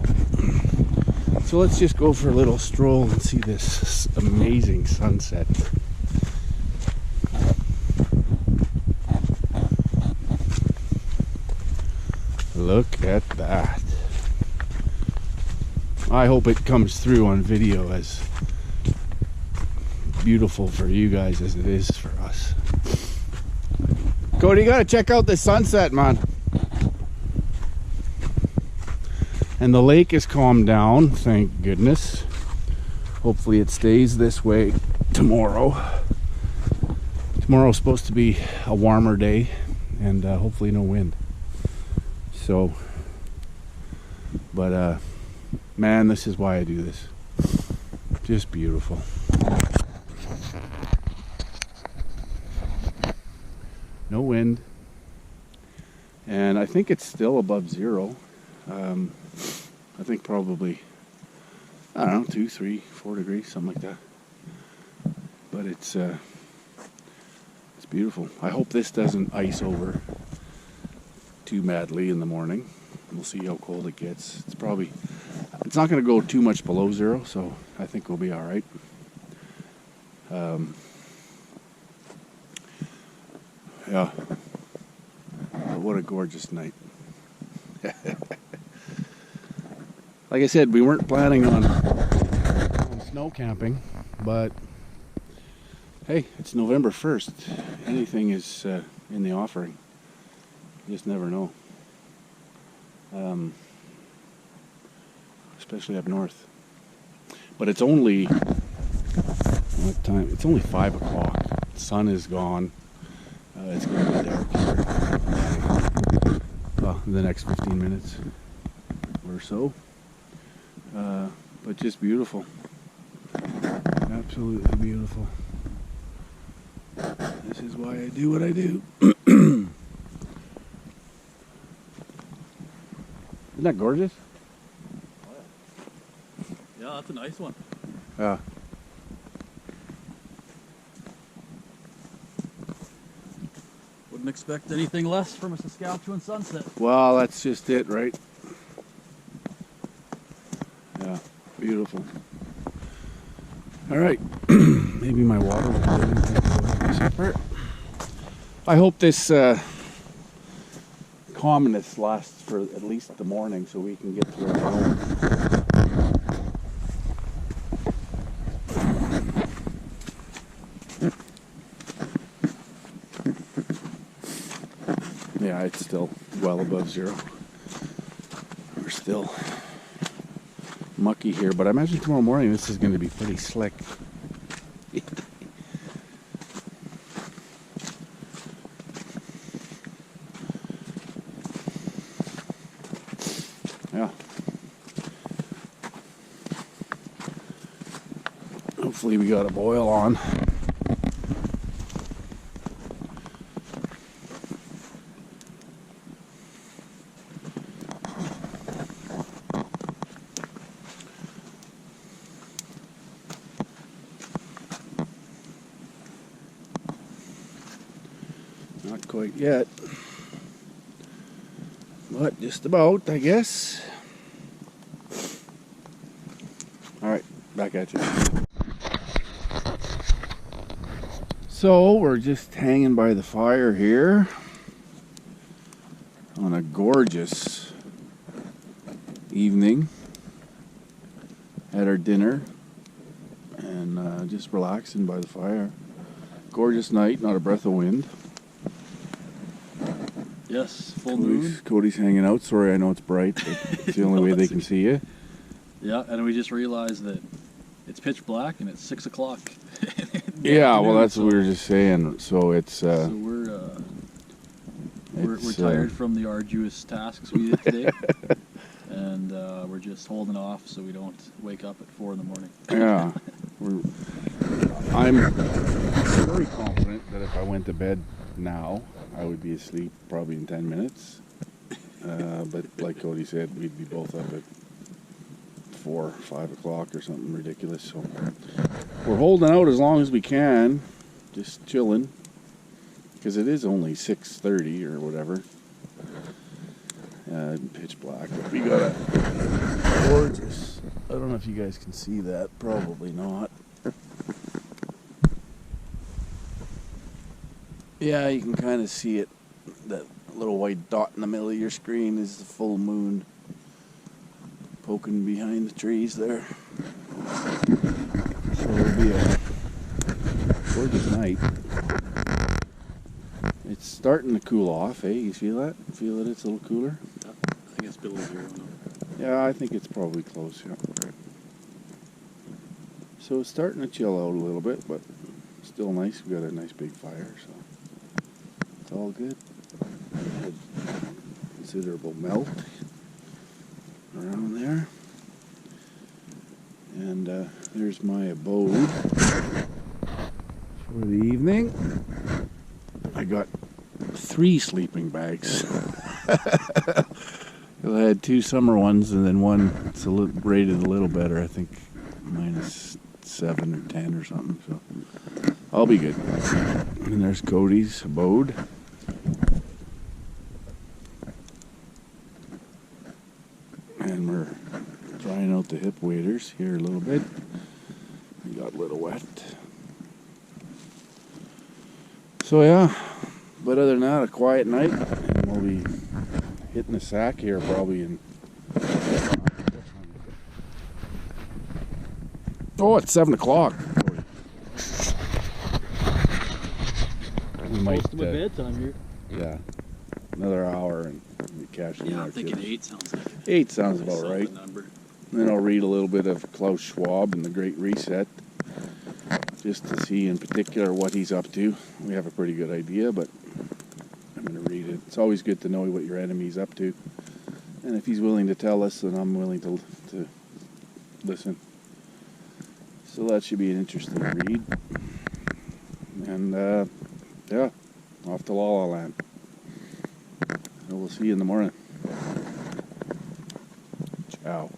So let's just go for a little stroll and see this amazing sunset. Look at that. I hope it comes through on video as beautiful for you guys as it is for us. Cody, you gotta check out this sunset, man. And the lake is calmed down, thank goodness. Hopefully it stays this way tomorrow. Tomorrow's supposed to be a warmer day and hopefully no wind. So, but man, this is why I do this. Just beautiful. No wind, and I think it's still above zero. I think probably, I don't know, 2, 3, 4 degrees, something like that. But it's beautiful. I hope this doesn't ice over too madly in the morning. We'll see how cold it gets. It's not going to go too much below zero, so I think we'll be all right. Yeah, but what a gorgeous night. Like I said, we weren't planning on snow camping, but hey, it's November 1st. Anything is in the offering. You just never know. Especially up north. But it's only, what time? It's only 5 o'clock. The sun is gone. It's going to be dark here. Well, in the next 15 minutes or so. But just beautiful. Absolutely beautiful. This is why I do what I do. Isn't that gorgeous? Yeah, that's a nice one. Yeah. Wouldn't expect anything less from a Saskatchewan sunset. Well, that's just it, right? Yeah, beautiful. All right, maybe my water will go into separate. I hope this calmness lasts for at least the morning so we can get through it home. Yeah, it's still well above zero. We're still mucky here, but I imagine tomorrow morning this is going to be pretty slick. Yeah. Hopefully we got a boil on. Not quite yet, but just about, I guess. All right, back at you. So we're just hanging by the fire here on a gorgeous evening. Had our dinner and just relaxing by the fire. Gorgeous night, not a breath of wind. Yes, full moon. Cody's hanging out. Sorry, I know it's bright, but it's the only way they can see you. Yeah, and we just realized that it's pitch black and it's 6 o'clock. Yeah, well, that's what we were just saying. So it's so we're tired from the arduous tasks we did today, and we're just holding off so we don't wake up at 4 in the morning. Yeah, I'm very confident that if I went to bed now, I would be asleep probably in 10 minutes. But like Cody said, we'd be both up at 4 or 5 o'clock or something ridiculous. So we're holding out as long as we can, just chilling, because it is only 6:30 or whatever. Pitch black, but we got a gorgeous. I don't know if you guys can see that. Probably not. Yeah, you can kind of see it. That little white dot in the middle of your screen is the full moon poking behind the trees there. So it'll be a gorgeous night. It's starting to cool off, eh? You feel that? Feel that it's a little cooler? Yeah, I think it's below 0 now. Yeah, I think it's probably close, yeah. So it's starting to chill out a little bit, but still nice. We got a nice big fire, so it's all good. Had considerable melt around there. And there's my abode for the evening. I got 3 sleeping bags. I had 2 summer ones and then one that's rated a little better. I think minus 7 or 10 or something. So I'll be good. And there's Cody's abode. And we're trying out the hip waders here a little bit. We got a little wet. So yeah, but other than that, a quiet night, and we'll be hitting the sack here probably in. Oh, it's 7 o'clock. We might Close to my bedtime here. Yeah, another hour and we cash in. Yeah, I'm thinking 8 sounds like it. 8 sounds about Solid right. number. Then I'll read a little bit of Klaus Schwab and the Great Reset, just to see in particular what he's up to. We have a pretty good idea, but I'm going to read it. It's always good to know what your enemy's up to. And if he's willing to tell us, then I'm willing to listen. So that should be an interesting read. And yeah, off to La La Land. And we'll see you in the morning. Ciao.